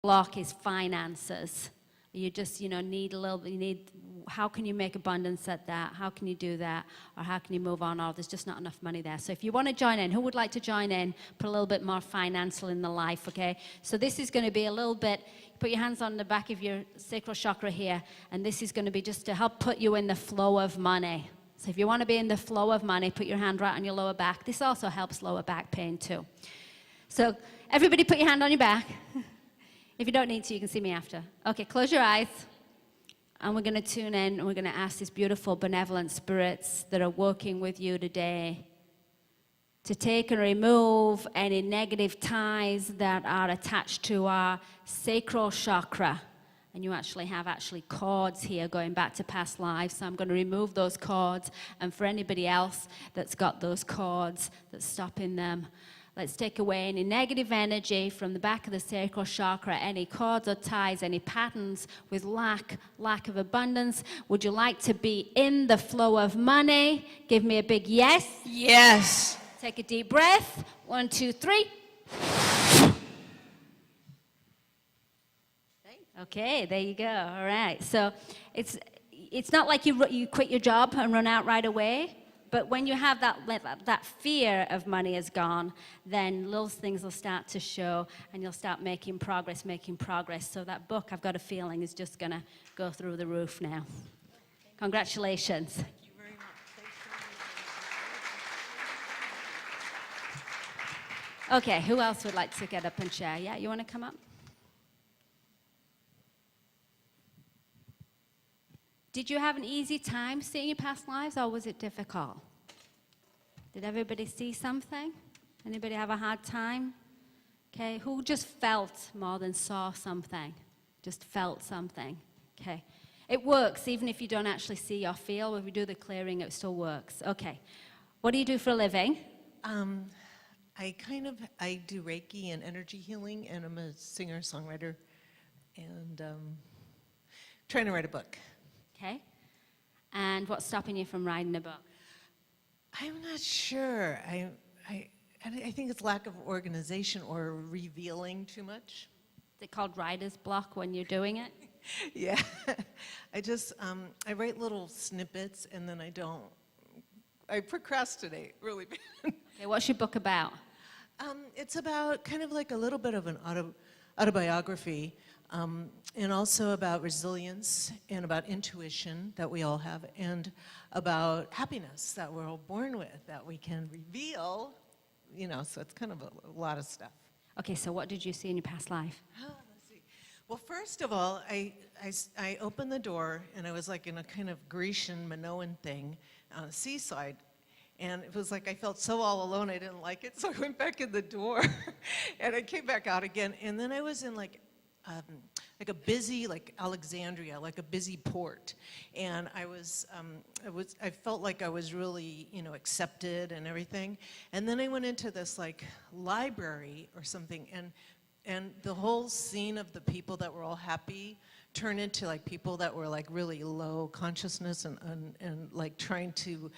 block is finances. You just, need a little bit, how can you make abundance at that? How can you do that? Or how can you move on? Or there's just not enough money there. So if you want to join in, who would like to join in? Put a little bit more financial in the life, okay? So this is going to be a little bit, put your hands on the back of your sacral chakra here, and this is going to be just to help put you in the flow of money. So if you want to be in the flow of money, put your hand right on your lower back. This also helps lower back pain too. So everybody put your hand on your back. If you don't need to, you can see me after. Okay, close your eyes. And we're going to tune in, and we're going to ask these beautiful benevolent spirits that are working with you today to take and remove any negative ties that are attached to our sacral chakra. And you actually have cords here going back to past lives. So I'm going to remove those cords. And for anybody else that's got those cords that's stopping them, let's take away any negative energy from the back of the sacral chakra, any cords or ties, any patterns with lack of abundance. Would you like to be in the flow of money? Give me a big yes. Yes. Take a deep breath. 1, 2, 3. Okay, there you go. All right. So it's not like you quit your job and run out right away. But when you have that fear of money is gone, then little things will start to show, and you'll start making progress. So that book, I've got a feeling, is just going to go through the roof now. Congratulations. Thank you very much. Okay, who else would like to get up and share? Yeah, you want to come up? Did you have an easy time seeing your past lives, or was it difficult? Did everybody see something? Anybody have a hard time? Okay, who just felt more than saw something? Just felt something. Okay, it works even if you don't actually see or feel. If we do the clearing, it still works. Okay, what do you do for a living? I do Reiki and energy healing, and I'm a singer-songwriter, and trying to write a book. Okay. And what's stopping you from writing a book? I'm not sure. I think it's lack of organization or revealing too much. Is it called writer's block when you're doing it? Yeah. I write little snippets, and then I procrastinate really bad. Okay, what's your book about? It's about kind of like a little bit of an autobiography, and also about resilience and about intuition that we all have, and about happiness that we're all born with, that we can reveal, so it's kind of a lot of stuff. Okay, so what did you see in your past life? Let's see. Well, first of all, I opened the door, and I was like in a kind of Grecian Minoan thing on a seaside. And it was like I felt so all alone, I didn't like it, so I went back in the door, and I came back out again. And then I was in like a busy, like Alexandria, like a busy port. And I felt like I was really, accepted and everything. And then I went into this like library or something, and the whole scene of the people that were all happy turned into like people that were like really low consciousness and like trying to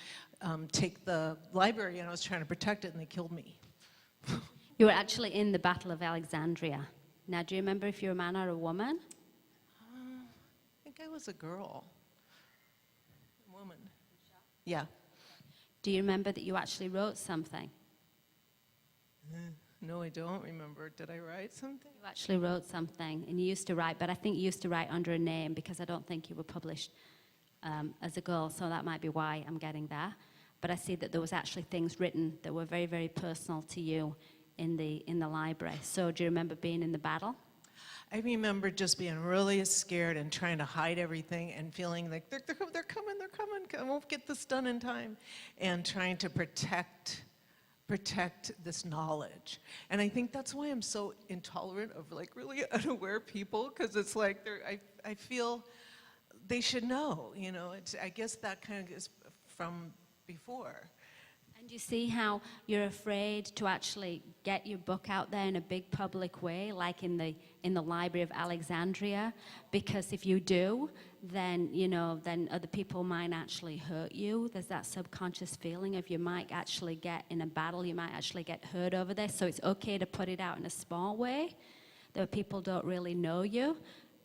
take the library, and I was trying to protect it, and they killed me. You were actually in the Battle of Alexandria. Now, do you remember if you're a man or a woman? I think I was a girl. A woman. Yeah. Do you remember that you actually wrote something? No, I don't remember. Did I write something? You actually wrote something, and you used to write, but I think you used to write under a name, because I don't think you were published as a girl, so that might be why I'm getting that. But I see that there was actually things written that were very, very personal to you in the library. So do you remember being in the battle? I remember just being really scared and trying to hide everything and feeling like they're coming, I won't get this done in time, and trying to protect this knowledge. And I think that's why I'm so intolerant of like really unaware people, because it's like I feel they should know, I guess that kind of is from before. And you see how you're afraid to actually get your book out there in a big public way, like in the Library of Alexandria, because if you do, then then other people might actually hurt you. There's that subconscious feeling of you might actually get in a battle, you might actually get hurt over this. So it's okay to put it out in a small way, that people don't really know you,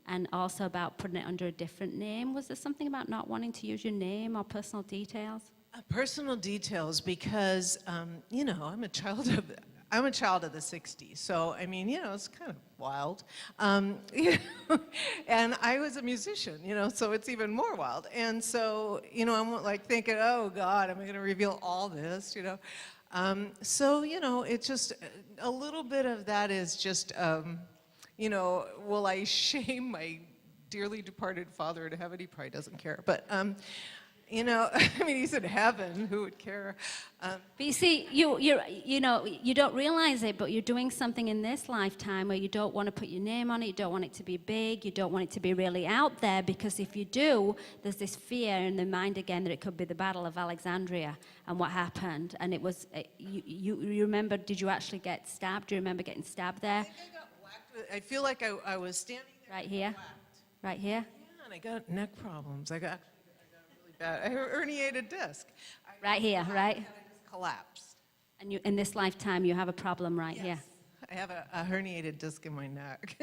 and also about putting it under a different name. Was there something about not wanting to use your name or personal details? Personal details, because I'm a child of the '60s, so I mean, it's kind of wild. You know, and I was a musician, so it's even more wild. And so, I'm like thinking, oh God, am I going to reveal all this? So, it's just a little bit of that is just, will I shame my dearly departed father in heaven? He probably doesn't care, but. I mean, he's in heaven. Who would care? But you see, you don't realize it, but you're doing something in this lifetime where you don't want to put your name on it, you don't want it to be big, you don't want it to be really out there, because if you do, there's this fear in the mind again that it could be the Battle of Alexandria and what happened. And it was, you remember, did you actually get stabbed? Do you remember getting stabbed there? I think I got whacked. I feel like I was standing there. Right here? Right here? Yeah, and I got neck problems. I got really bad. I herniated disc. Right here, right? And I just collapsed. And you, in this lifetime, you have a problem right here. I have a herniated disc in my neck.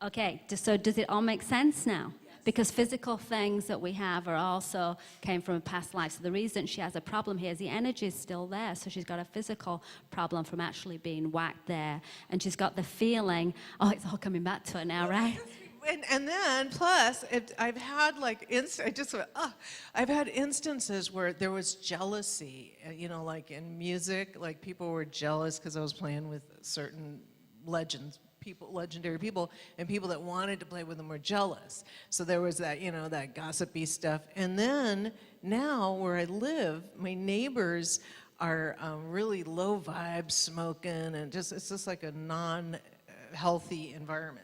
Okay, so does it all make sense now? Yes. Because physical things that we have are also came from a past life. So the reason she has a problem here is the energy is still there. So she's got a physical problem from actually being whacked there. And she's got the feeling, oh, it's all coming back to her now, right? And then, plus, I've had I've had instances where there was jealousy, like in music, like people were jealous because I was playing with certain legendary people, and people that wanted to play with them were jealous. So there was that, that gossipy stuff. And then, now where I live, my neighbors are really low vibe, smoking, and it's just like a non-healthy environment.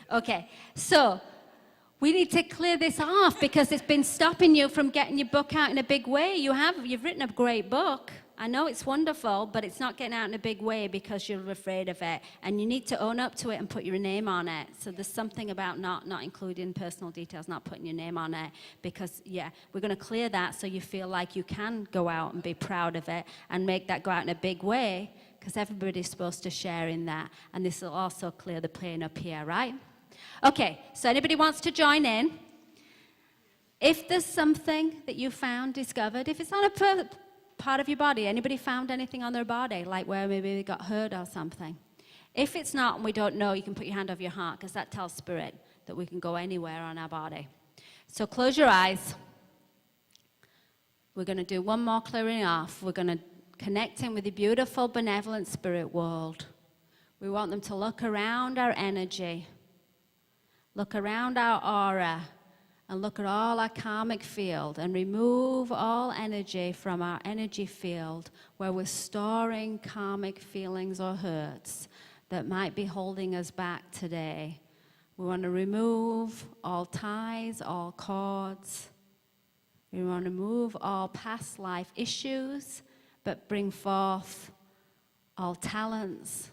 Okay, so we need to clear this off because it's been stopping you from getting your book out in a big way. You've written a great book. I know it's wonderful, but it's not getting out in a big way because you're afraid of it. And you need to own up to it and put your name on it. So there's something about not including personal details, not putting your name on it. Because, we're going to clear that so you feel like you can go out and be proud of it and make that go out in a big way, because everybody's supposed to share in that. And this will also clear the plane up here, right? Okay, so anybody wants to join in? If there's something that you found, discovered, if it's on a part of your body, anybody found anything on their body, like where maybe they got hurt or something? If it's not and we don't know, you can put your hand over your heart, because that tells spirit that we can go anywhere on our body. So close your eyes. We're going to do one more clearing off. We're going to connect in with the beautiful, benevolent spirit world. We want them to look around our energy, look around our aura, and look at all our karmic field and remove all energy from our energy field where we're storing karmic feelings or hurts that might be holding us back today. We want to remove all ties, all cords. We want to remove all past life issues, but bring forth all talents,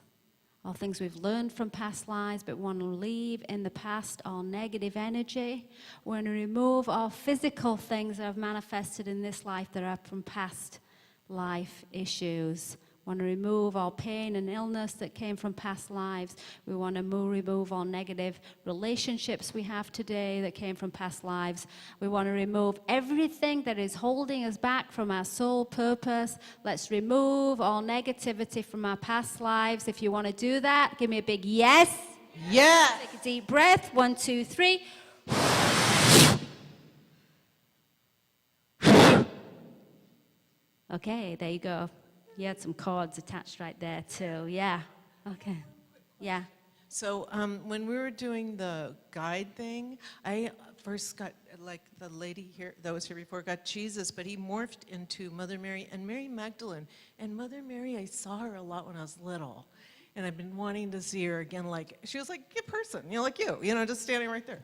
all things we've learned from past lives, but want to leave in the past all negative energy. We want to remove all physical things that have manifested in this life that are from past life issues. We want to remove all pain and illness that came from past lives. We want to remove all negative relationships we have today that came from past lives. We want to remove everything that is holding us back from our soul purpose. Let's remove all negativity from our past lives. If you want to do that, give me a big yes. Yes. Take a deep breath. 1, 2, 3. Okay, there you go. You had some cords attached right there too. Yeah. Okay. Yeah. So when we were doing the guide thing, I first got, like the lady here that was here before, got Jesus, but he morphed into Mother Mary and Mary Magdalene. And Mother Mary, I saw her a lot when I was little. And I've been wanting to see her again, like, she was like a person, like you, just standing right there.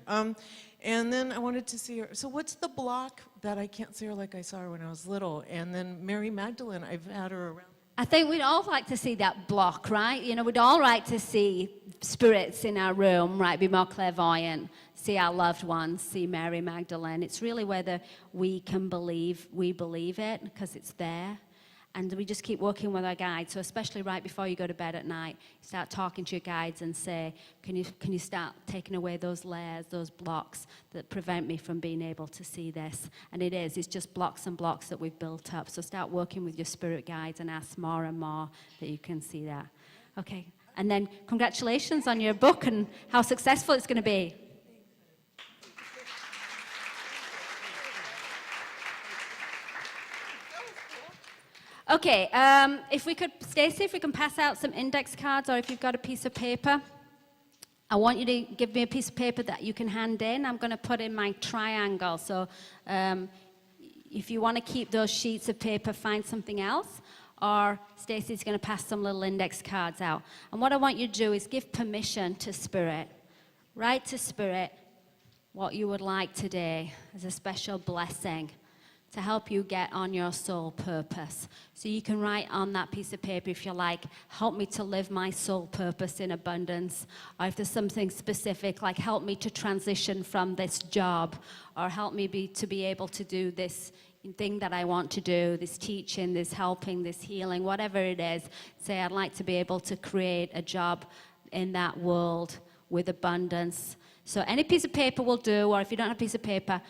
And then I wanted to see her. So what's the block that I can't see her like I saw her when I was little? And then Mary Magdalene, I've had her around. I think we'd all like to see that block, right? We'd all like to see spirits in our room, right? Be more clairvoyant, see our loved ones, see Mary Magdalene. It's really whether we can believe it because it's there. And we just keep working with our guides. So especially right before you go to bed at night, start talking to your guides and say, can you start taking away those layers, those blocks that prevent me from being able to see this? And it's just blocks and blocks that we've built up. So start working with your spirit guides and ask more and more that you can see that. Okay, and then congratulations on your book and how successful it's going to be. Okay, if we could, Stacey, if we can pass out some index cards, or if you've got a piece of paper, I want you to give me a piece of paper that you can hand in. I'm going to put in my triangle. So if you want to keep those sheets of paper, find something else. Or Stacey's going to pass some little index cards out. And what I want you to do is give permission to Spirit. Write to Spirit what you would like today as a special blessing to help you get on your soul purpose. So you can write on that piece of paper, if you like, help me to live my soul purpose in abundance. Or if there's something specific, like help me to transition from this job, or help me to be able to do this thing that I want to do, this teaching, this helping, this healing, whatever it is. Say, I'd like to be able to create a job in that world with abundance. So any piece of paper will do, or if you don't have a piece of paper,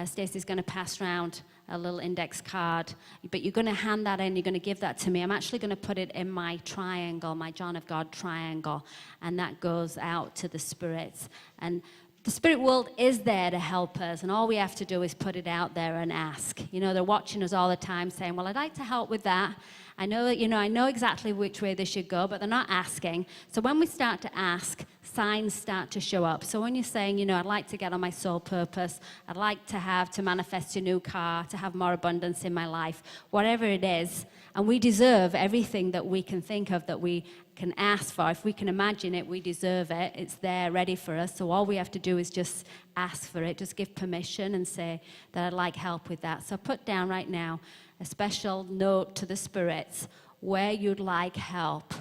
Stacey's going to pass around a little index card, but you're going to hand that in, you're going to give that to me. I'm actually going to put it in my triangle, my John of God triangle, and that goes out to the spirits. And the spirit world is there to help us, and all we have to do is put it out there and ask. You know, they're watching us all the time saying, well, I'd like to help with that. I know that, I know exactly which way they should go, but they're not asking. So when we start to ask, signs start to show up. So when you're saying, I'd like to get on my soul purpose, I'd like to manifest a new car, to have more abundance in my life, whatever it is, and we deserve everything that we can think of that we can ask for. If we can imagine it, we deserve it. It's there ready for us. So all we have to do is just ask for it, just give permission and say that I'd like help with that. So put down right now a special note to the spirits where you'd like help.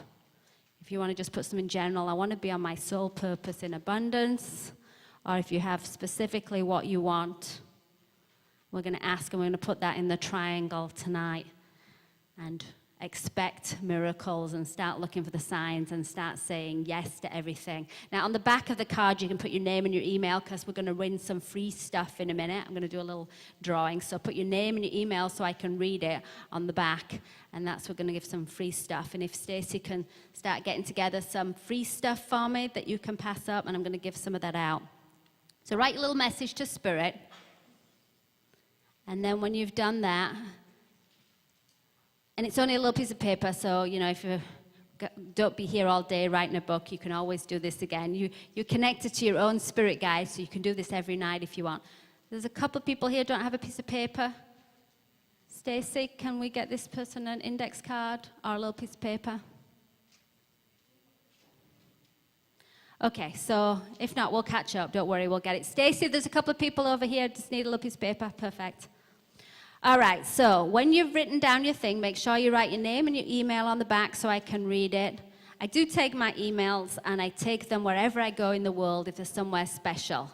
If you want to just put some in general, I want to be on my soul purpose in abundance, or if you have specifically what you want, we're going to ask, and we're going to put that in the triangle tonight and expect miracles and start looking for the signs and start saying yes to everything. Now, on the back of the card, you can put your name and your email, because we're going to win some free stuff in a minute. I'm going to do a little drawing. So put your name and your email so I can read it on the back. And we're going to give some free stuff. And if Stacey can start getting together some free stuff for me that you can pass up, and I'm going to give some of that out. So write your little message to Spirit. And then when you've done that, and it's only a little piece of paper, so, if you don't be here all day writing a book, you can always do this again. You're connected to your own spirit guide, so you can do this every night if you want. There's a couple of people here who don't have a piece of paper. Stacey, can we get this person an index card or a little piece of paper? Okay, so if not, we'll catch up. Don't worry, we'll get it. Stacey, there's a couple of people over here just need a little piece of paper. Perfect. All right, so when you've written down your thing, make sure you write your name and your email on the back so I can read it. I do take my emails and I take them wherever I go in the world if there's somewhere special.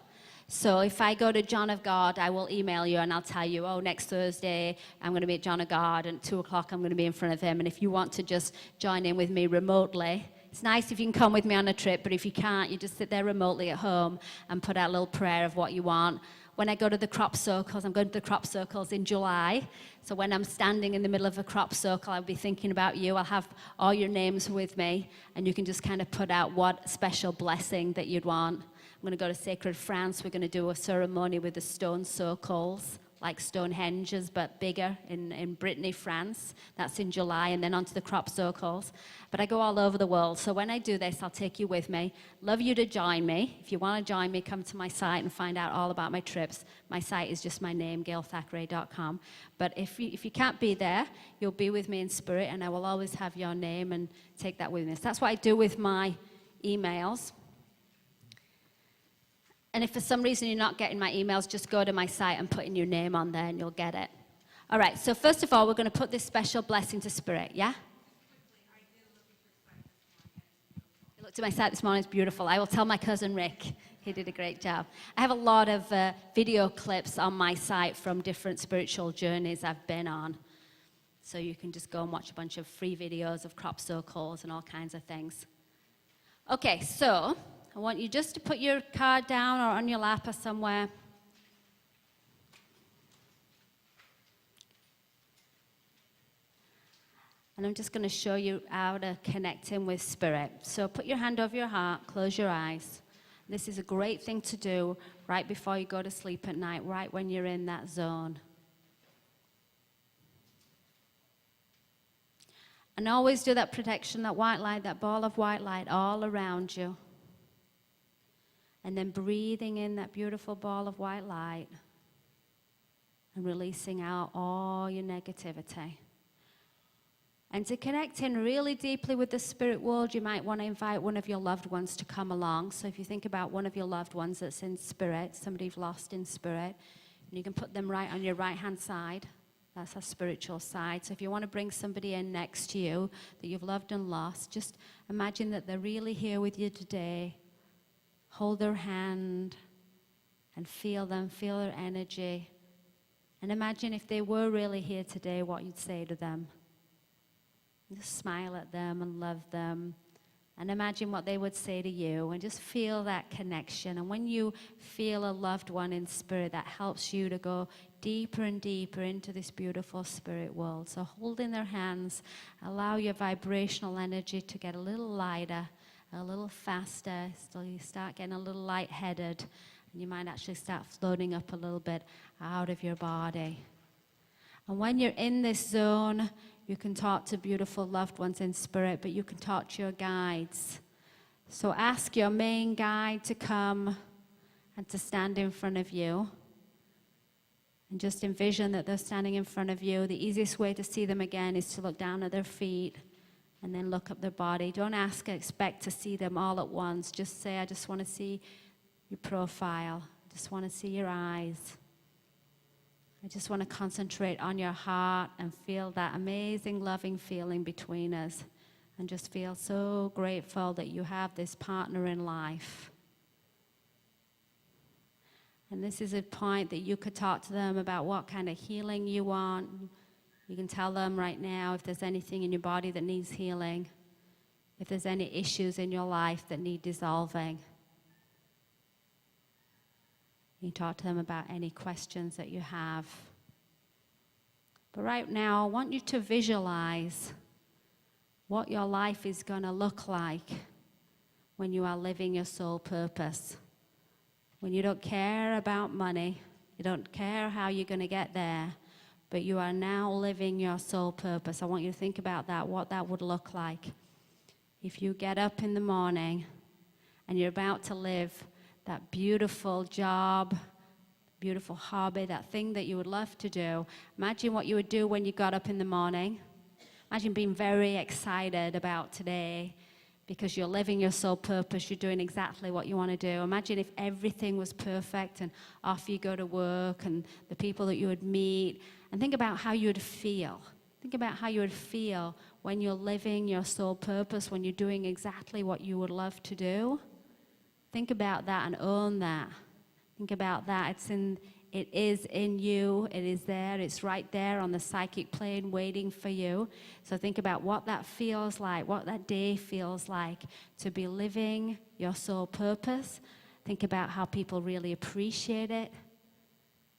So if I go to John of God, I will email you and I'll tell you, next Thursday I'm going to be at John of God, and at 2 o'clock I'm going to be in front of him. And if you want to just join in with me remotely, it's nice if you can come with me on a trip, but if you can't, you just sit there remotely at home and put out a little prayer of what you want. When I go to the crop circles, I'm going to the crop circles in July. So when I'm standing in the middle of a crop circle, I'll be thinking about you. I'll have all your names with me, and you can just kind of put out what special blessing that you'd want. I'm going to go to Sacred France. We're going to do a ceremony with the stone circles, like Stonehenges, but bigger in Brittany, France. That's in July, and then onto the crop circles. But I go all over the world, so when I do this, I'll take you with me. Love you to join me. If you want to join me, come to my site and find out all about my trips. My site is just my name, gailthackray.com. But if you can't be there, you'll be with me in spirit, and I will always have your name and take that with me. So that's what I do with my emails. And if for some reason you're not getting my emails, just go to my site and put in your name on there and you'll get it. All right, so first of all, we're going to put this special blessing to Spirit, yeah? I looked at my site this morning, it's beautiful. I will tell my cousin Rick. He did a great job. I have a lot of video clips on my site from different spiritual journeys I've been on. So you can just go and watch a bunch of free videos of crop circles and all kinds of things. Okay, so I want you just to put your card down or on your lap or somewhere. And I'm just going to show you how to connect in with spirit. So put your hand over your heart, close your eyes. This is a great thing to do right before you go to sleep at night, right when you're in that zone. And always do that protection, that white light, that ball of white light all around you. And then breathing in that beautiful ball of white light and releasing out all your negativity. And to connect in really deeply with the spirit world, you might want to invite one of your loved ones to come along. So if you think about one of your loved ones that's in spirit, somebody you've lost in spirit, and you can put them right on your right-hand side. That's our spiritual side. So if you want to bring somebody in next to you that you've loved and lost, just imagine that they're really here with you today. Hold their hand and feel them, feel their energy. And imagine if they were really here today, what you'd say to them. Just smile at them and love them. And imagine what they would say to you. And just feel that connection. And when you feel a loved one in spirit, that helps you to go deeper and deeper into this beautiful spirit world. So holding their hands, allow your vibrational energy to get a little lighter, a little faster. So you start getting a little lightheaded. And you might actually start floating up a little bit out of your body. And when you're in this zone, you can talk to beautiful loved ones in spirit, but you can talk to your guides. So ask your main guide to come and to stand in front of you. And just envision that they're standing in front of you. The easiest way to see them again is to look down at their feet and then look up their body. Don't expect to see them all at once. Just say, I just want to see your profile. I just want to see your eyes. I just want to concentrate on your heart and feel that amazing, loving feeling between us. And just feel so grateful that you have this partner in life. And this is a point that you could talk to them about what kind of healing you want. You can tell them right now if there's anything in your body that needs healing, if there's any issues in your life that need dissolving. You talk to them about any questions that you have. But right now, I want you to visualize what your life is going to look like when you are living your soul purpose. When you don't care about money, you don't care how you're going to get there, but you are now living your soul purpose. I want you to think about that, what that would look like. If you get up in the morning and you're about to live that beautiful job, beautiful hobby, that thing that you would love to do. Imagine what you would do when you got up in the morning. Imagine being very excited about today because you're living your soul purpose. You're doing exactly what you want to do. Imagine if everything was perfect and off you go to work and the people that you would meet. And think about how you would feel. Think about how you would feel when you're living your soul purpose, when you're doing exactly what you would love to do. Think about that and own that. Think about that. It is in you. It is there. It's right there on the psychic plane waiting for you. So think about what that feels like, what that day feels like to be living your soul purpose. Think about how people really appreciate it,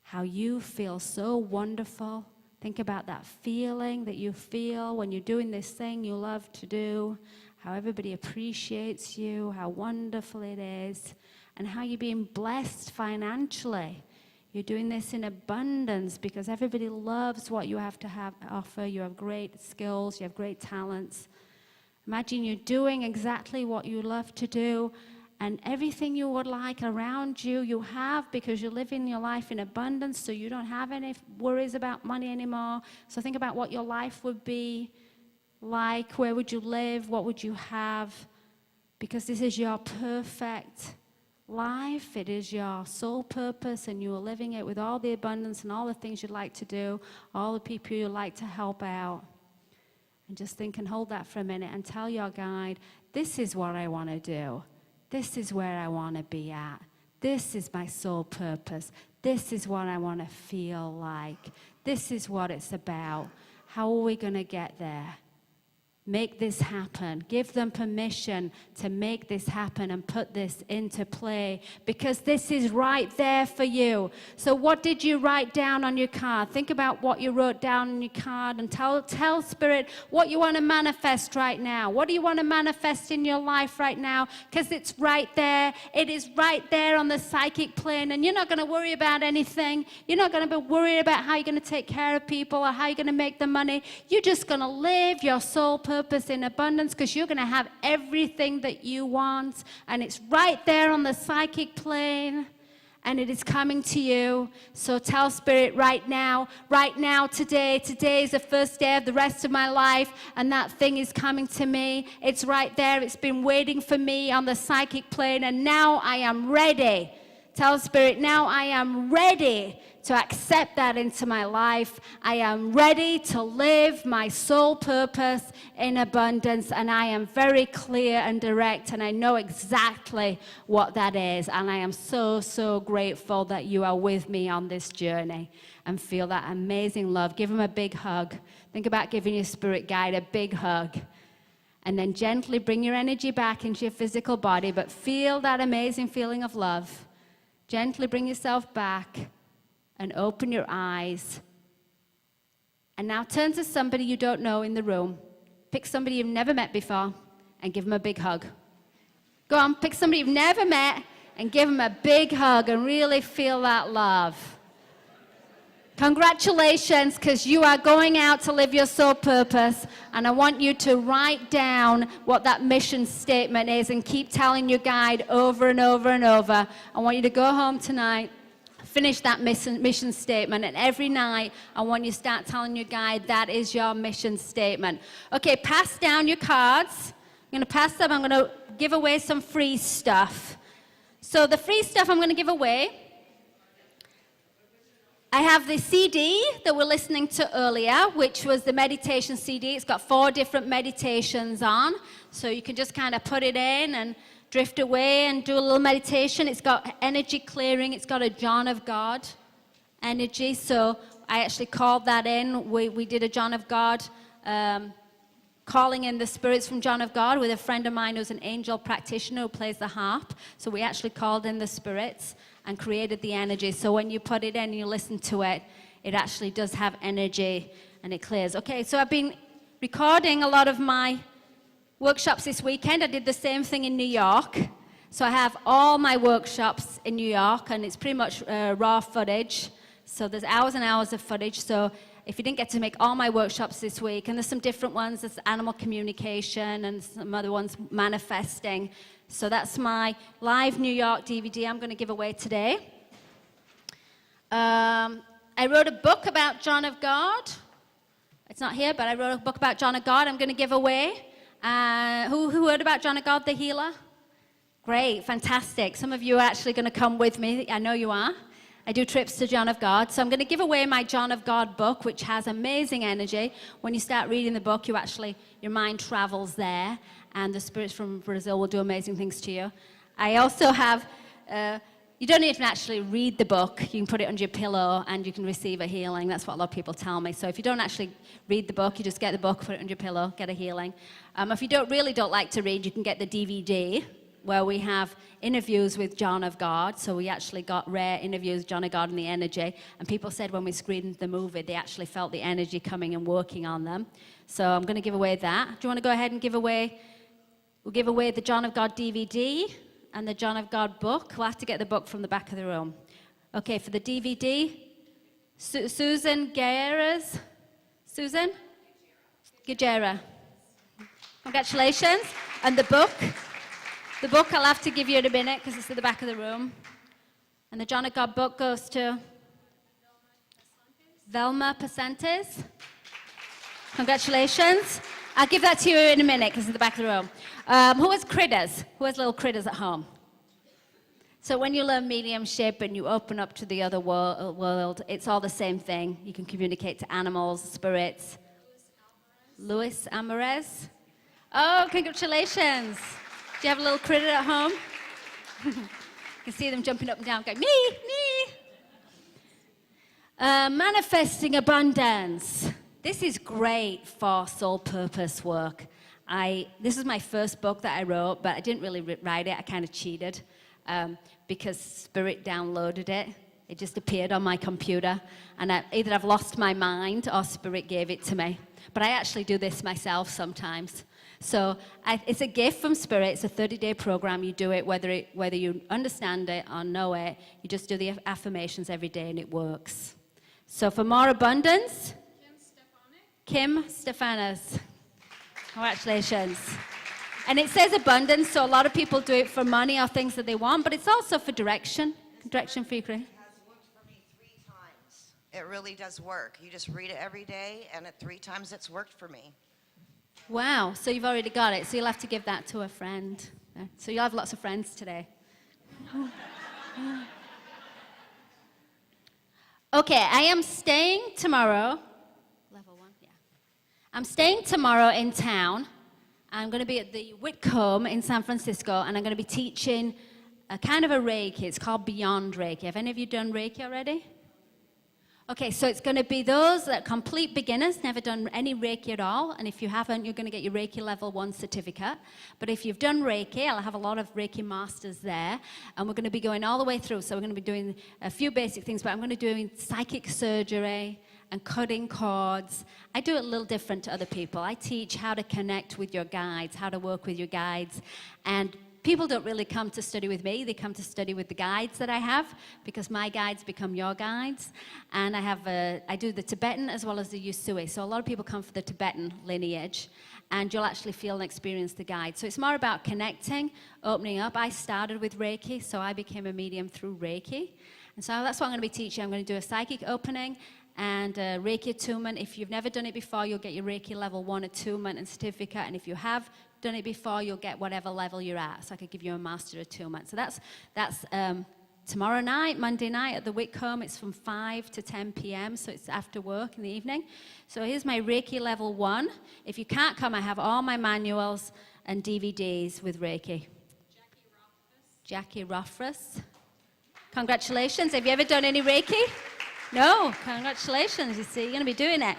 how you feel so wonderful. Think about that feeling that you feel when you're doing this thing you love to do, how everybody appreciates you, how wonderful it is, and how you're being blessed financially. You're doing this in abundance because everybody loves what you have to offer. You have great skills, you have great talents. Imagine you're doing exactly what you love to do, and everything you would like around you, you have because you're living your life in abundance, so you don't have any worries about money anymore. So think about what your life would be like, where would you live, what would you have, because this is your perfect life. It is your soul purpose, and you are living it with all the abundance and all the things you'd like to do, all the people you'd like to help out. And just think and hold that for a minute and tell your guide, this is what I want to do. This is where I want to be at. This is my soul purpose. This is what I want to feel like. This is what it's about. How are we going to get there? Make this happen. Give them permission to make this happen and put this into play, because this is right there for you. So what did you write down on your card? Think about what you wrote down on your card and tell Spirit what you want to manifest right now. What do you want to manifest in your life right now? Because it's right there. It is right there on the psychic plane, and you're not going to worry about anything. You're not going to be worried about how you're going to take care of people or how you're going to make the money. You're just going to live your soul purpose in abundance, because you're going to have everything that you want, and it's right there on the psychic plane, and it is coming to you. So tell Spirit right now, today is the first day of the rest of my life, and that thing is coming to me. It's right there. It's been waiting for me on the psychic plane, and now I am ready. Tell Spirit, now I am ready to accept that into my life. I am ready to live my soul purpose in abundance, and I am very clear and direct, and I know exactly what that is. And I am so, so grateful that you are with me on this journey, and feel that amazing love. Give him a big hug. Think about giving your spirit guide a big hug. And then gently bring your energy back into your physical body, but feel that amazing feeling of love. Gently bring yourself back and open your eyes. And now turn to somebody you don't know in the room. Pick somebody you've never met before and give them a big hug. Go on, pick somebody you've never met and give them a big hug and really feel that love. Congratulations, because you are going out to live your soul purpose, and I want you to write down what that mission statement is and keep telling your guide over and over and over. I want you to go home tonight, finish that mission statement, and every night I want you to start telling your guide that is your mission statement. Okay, pass down your cards. I'm going to pass them. I'm going to give away some free stuff. So the free stuff I'm going to give away, I have the CD that we're listening to earlier, which was the meditation CD. It's got 4 different meditations on, so you can just kind of put it in and drift away and do a little meditation. It's got energy clearing. It's got a John of God energy, so I actually called that in. We did a John of God, calling in the spirits from John of God with a friend of mine who's an angel practitioner who plays the harp. So we actually called in the spirits and created the energy. So when you put it in and you listen to it, it actually does have energy and it clears. Okay, so I've been recording a lot of my workshops this weekend. I did the same thing in New York. So I have all my workshops in New York, and it's pretty much raw footage. So there's hours and hours of footage. So if you didn't get to make all my workshops this week, and there's some different ones, there's animal communication and some other ones, manifesting. So that's my live New York DVD I'm going to give away today. I wrote a book about John of God. It's not here, but I wrote a book about John of God I'm going to give away. Who heard about John of God, the healer? Great, fantastic. Some of you are actually going to come with me. I know you are. I do trips to John of God. So I'm going to give away my John of God book, which has amazing energy. When you start reading the book, your mind travels there, and the spirits from Brazil will do amazing things to you. I also have, you don't even actually read the book. You can put it under your pillow and you can receive a healing. That's what a lot of people tell me. So if you don't actually read the book, you just get the book, put it under your pillow, get a healing. If you don't like to read, you can get the DVD, where we have interviews with John of God. So we actually got rare interviews, John of God and the energy. And people said when we screened the movie, they actually felt the energy coming and working on them. So I'm going to give away that. Do you want to go ahead and give away? We'll give away the John of God DVD and the John of God book. We'll have to get the book from the back of the room. Okay, for the DVD, Susan Gutierrez. Susan? Gutierrez. Congratulations. And the book I'll have to give you in a minute because it's at the back of the room. And the John of God book goes to Velma Pasentes. Congratulations. I'll give that to you in a minute because it's at the back of the room. Who has critters? Who has little critters at home? So when you learn mediumship and you open up to the other world, it's all the same thing. You can communicate to animals, spirits. Luis Amarez. Oh, congratulations. Do you have a little critter at home? You can see them jumping up and down, going, me. Manifesting abundance. This is great for soul purpose work. This is my first book that I wrote, but I didn't really write it. I kind of cheated because Spirit downloaded it. It just appeared on my computer, and either I've lost my mind or Spirit gave it to me. But I actually do this myself sometimes. So it's a gift from Spirit. It's a 30-day program. You do it whether you understand it or know it. You just do the affirmations every day, and it works. So for more abundance, Kim Stefanis. Congratulations. And it says abundance, so a lot of people do it for money or things that they want, but it's also for direction for your career. It really does work. You just read it every day, and 3 times it's worked for me. Wow, so you've already got it. So you'll have to give that to a friend. So you'll have lots of friends today. Okay, I am staying tomorrow. Level 1, yeah. I'm staying tomorrow in town. I'm going to be at the Whitcomb in San Francisco, and I'm going to be teaching a kind of a Reiki. It's called Beyond Reiki. Have any of you done Reiki already? Okay, so it's going to be those that are complete beginners, never done any Reiki at all, and if you haven't, you're going to get your Reiki Level 1 certificate. But if you've done Reiki, I'll have a lot of Reiki masters there, and we're going to be going all the way through. So we're going to be doing a few basic things, but I'm going to be doing psychic surgery and cutting cords. I do it a little different to other people. I teach how to connect with your guides, how to work with your guides, and people don't really come to study with me. They come to study with the guides that I have, because my guides become your guides. And I do the Tibetan as well as the Usui. So a lot of people come for the Tibetan lineage, and you'll actually feel and experience the guide. So it's more about connecting, opening up. I started with Reiki, so I became a medium through Reiki. And so that's what I'm going to be teaching. I'm going to do a psychic opening and a Reiki attunement. If you've never done it before, you'll get your Reiki Level 1 attunement and certificate. And if you have done it before, you'll get whatever level you're at. So I could give you a master attunement. So that's tomorrow night, Monday night at the Whitcomb. It's from 5 to 10 p.m., so it's after work in the evening. So here's my Reiki Level 1. If you can't come, I have all my manuals and DVDs with Reiki. Jackie Rothfuss. Congratulations. Have you ever done any Reiki? No? Congratulations. You see, you're going to be doing it.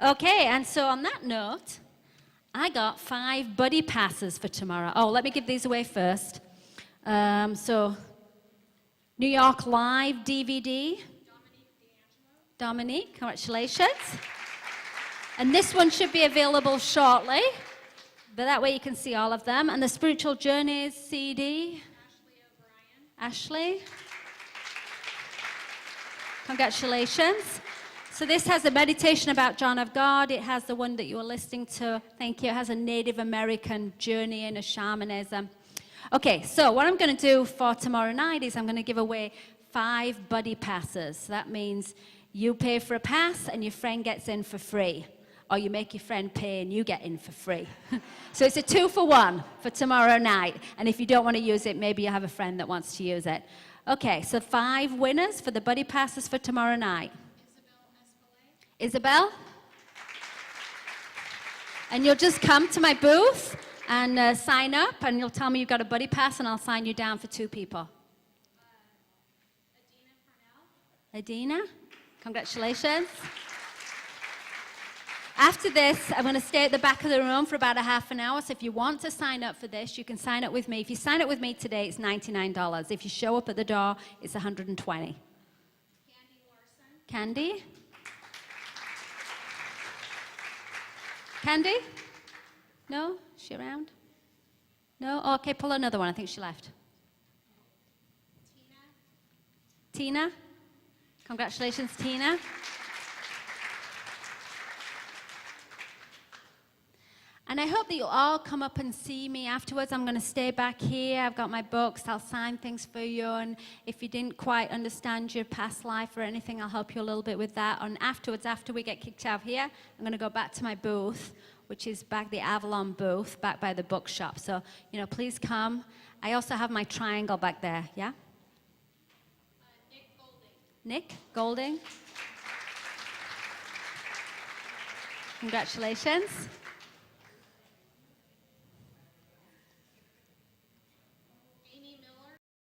Okay, and so on that note, I got 5 buddy passes for tomorrow. Oh, let me give these away first. So, New York Live DVD. Dominique, congratulations. And this one should be available shortly, but that way you can see all of them. And the Spiritual Journeys CD. Ashley. Congratulations. So this has a meditation about John of God. It has the one that you were listening to. Thank you. It has a Native American journey into shamanism. Okay, so what I'm going to do for tomorrow night is I'm going to give away 5 buddy passes. So that means you pay for a pass and your friend gets in for free. Or you make your friend pay and you get in for free. So it's a 2-for-1 for tomorrow night. And if you don't want to use it, maybe you have a friend that wants to use it. Okay, so 5 winners for the buddy passes for tomorrow night. Isabel? And you'll just come to my booth and sign up, and you'll tell me you've got a buddy pass, and I'll sign you down for 2 people. Adina? Congratulations. After this, I'm going to stay at the back of the room for about a half an hour, so if you want to sign up for this, you can sign up with me. If you sign up with me today, it's $99. If you show up at the door, it's $120. Candy Larson. Candy? Candy? No? Is she around? No? Oh, okay, pull another one. I think she left. Tina? Congratulations, Tina. And I hope that you'll all come up and see me afterwards. I'm going to stay back here. I've got my books. I'll sign things for you. And if you didn't quite understand your past life or anything, I'll help you a little bit with that. And afterwards, after we get kicked out of here, I'm going to go back to my booth, which is back the Avalon booth, back by the bookshop. So, please come. I also have my triangle back there. Yeah? Nick Golding. Nick Golding. Congratulations.